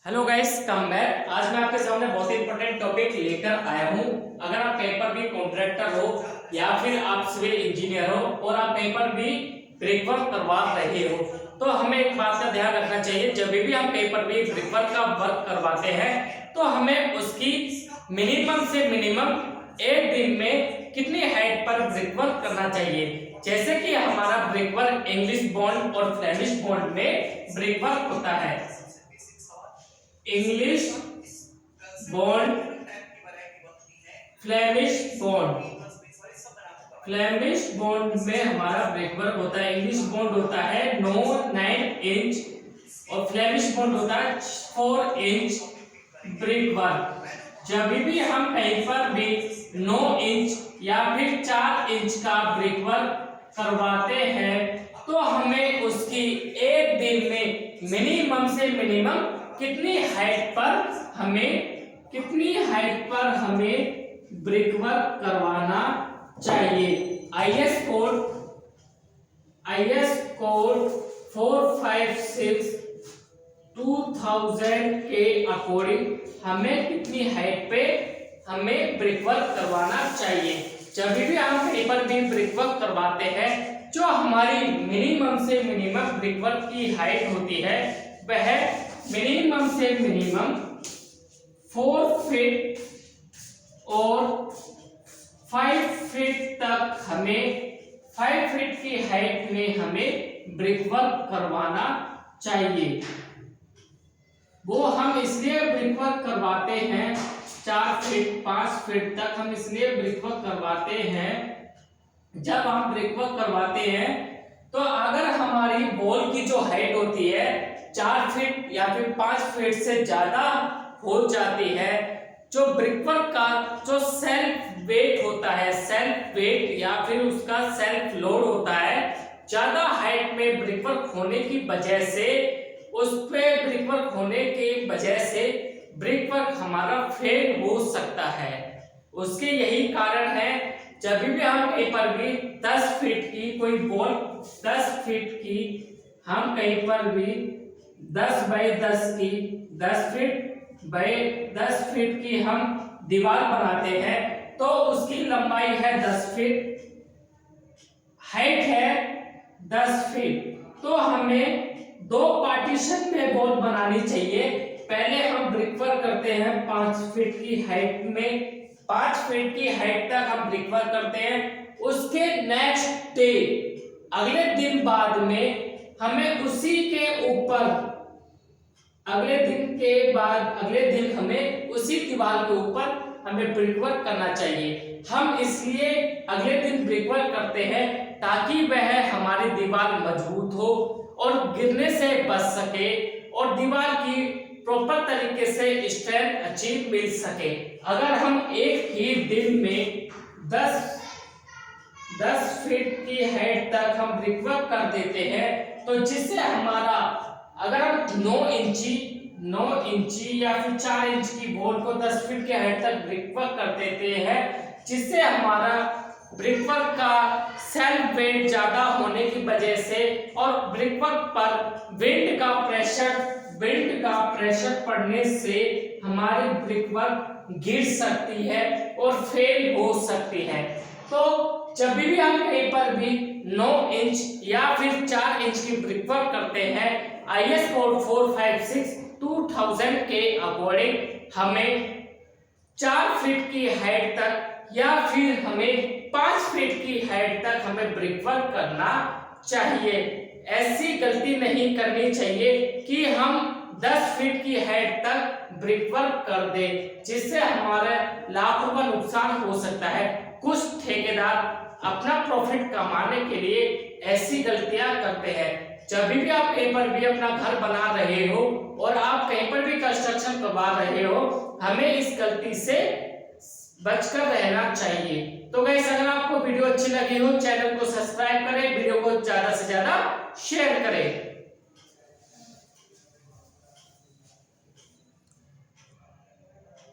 Hello guys, come back. आज मैं आपके सामने बहुत ही इंपॉर्टेंट टॉपिक लेकर आया हूं। अगर आप कहीं पर भी कॉन्ट्रैक्टर हो या फिर आप सिविल इंजीनियर हो और आप कहीं पर भी ब्रिकवर्क करवा रहे हो तो हमें एक बात का ध्यान रखना चाहिए। जब भी हम कहीं पर भी ब्रिकवर्क का वर्क करवाते हैं तो हमें उसकी मिनिमम से मिनिमम एक दिन में कितनी हाइट पर ब्रिकवर्क करना चाहिए। जैसे कि हमारा ब्रिकवर्क इंग्लिश बॉन्ड और फ्लेमिश बॉन्ड में ब्रिकवर्क होता है। English bond, Flemish bond, Flemish bond में हमारा ब्रिकवर्क होता है। इंग्लिश बॉन्ड होता है 9 इंच और फ्लेमिश बॉन्ड होता है 4 इंच ब्रिकवर्क। जब भी हम कहीं पर भी 9 इंच या फिर 4 इंच का ब्रिकवर्क करवाते हैं तो हमें उसकी एक दिन में मिनिमम से मिनिमम कितनी हाइट पर हमें ब्रिकवर्क करवाना चाहिए। आईएस कोड 456 2000 के अकॉर्डिंग हमें कितनी हाइट पे हमें ब्रिकवर्क करवाना चाहिए। जब भी हम कहीं पर भी ब्रिकवर्क करवाते हैं जो हमारी मिनिमम से मिनिमम ब्रिकवर्क की हाइट होती है वह मिनिमम से मिनिमम 4 फीट और 5 फीट तक हमें 5 फीट की हाइट में हमें ब्रिकवर्क करवाना चाहिए। वो हम इसलिए ब्रिकवर्क करवाते हैं 4 फीट 5 फीट तक हम इसलिए ब्रिकवर्क करवाते हैं। जब हम ब्रिकवर्क करवाते हैं तो अगर हमारी वॉल की जो हाइट होती है 4 फीट या फिर 5 फीट से ज्यादा हो जाती है, जो ब्रिकवर्क का जो सेल्फ वेट होता है, सेल्फ वेट या फिर उसका सेल्फ लोड होता है, ज्यादा हाइट में ब्रिकवर्क होने की वजह से उस पे ब्रिकवर्क होने की वजह से ब्रिकवर्क हमारा फेल हो सकता है। उसके यही कारण है जब भी हम कहीं पर भी 10 फीट की कोई बॉल 10 फीट की हम कहीं पर भी 10 बाई 10 की 10 फीट बाई 10 फीट की हम दीवार बनाते हैं तो उसकी लंबाई है 10 फीट, हाइट है 10 फीट। तो हमें 2 पार्टीशन में वॉल बनानी चाहिए। पहले हम ब्रिकवर्क करते हैं 5 फीट की हाइट में, 5 फीट की हाइट तक हम ब्रिकवर्क करते हैं। उसके नेक्स्ट डे अगले दिन बाद में हमें उसी के ऊपर अगले दिन हमें उसी दीवार के ऊपर हमें ब्रिकवर्क करना चाहिए। हम इसलिए अगले दिन ब्रिकवर्क करते हैं ताकि वह हमारी दीवार मजबूत हो और गिरने से बच सके और दीवार की प्रॉपर तरीके से स्ट्रेंथ अचीव मिल सके। अगर हम एक ही दिन में 10 फीट की हाइट तक हम ब्रिकवर्क कर देते हैं तो जिससे हमारा अगर हम 9 इंची या फिर 4 इंच की वॉल को 10 फीट की हाइट तक ब्रिकवर्क कर देते हैं जिससे हमारा ब्रिकवर्क का सेल्फ वेट ज्यादा होने की वजह से और ब्रिकवर्क पर विंड का प्रेशर पड़ने से हमारी ब्रिकवर्क गिर सकती है और फेल हो सकती है। तो जब भी हम कहीं पर भी 9 इंच या फिर 4 इंच की ब्रिकवर्क करते हैं आईएस कोड 456 2000 के अकॉर्डिंग हमें 4 फीट की हाइट तक या फिर हमें 5 फीट की हाइट तक हमें ब्रिकवर्क करना चाहिए। ऐसी गलती नहीं करनी चाहिए कि हम 10 फीट की हाइट तक ब्रिकवर्क कर दें जिससे हमारे लाखों का नुकसान हो सकता है। कुछ ठेकेदार अपना प्रॉफिट कमाने के लिए ऐसी गलतियां करते हैं। जब भी आप कहीं पर भी अपना घर बना रहे हो और आप कहीं पर भी कंस्ट्रक्शन करवा रहे हो हमें इस गलती से बचकर रहना चाहिए। तो गाइस, अगर आपको वीडियो अच्छी लगी हो चैनल को सब्सक्राइब करें, वीडियो को ज्यादा से ज्यादा शेयर करें।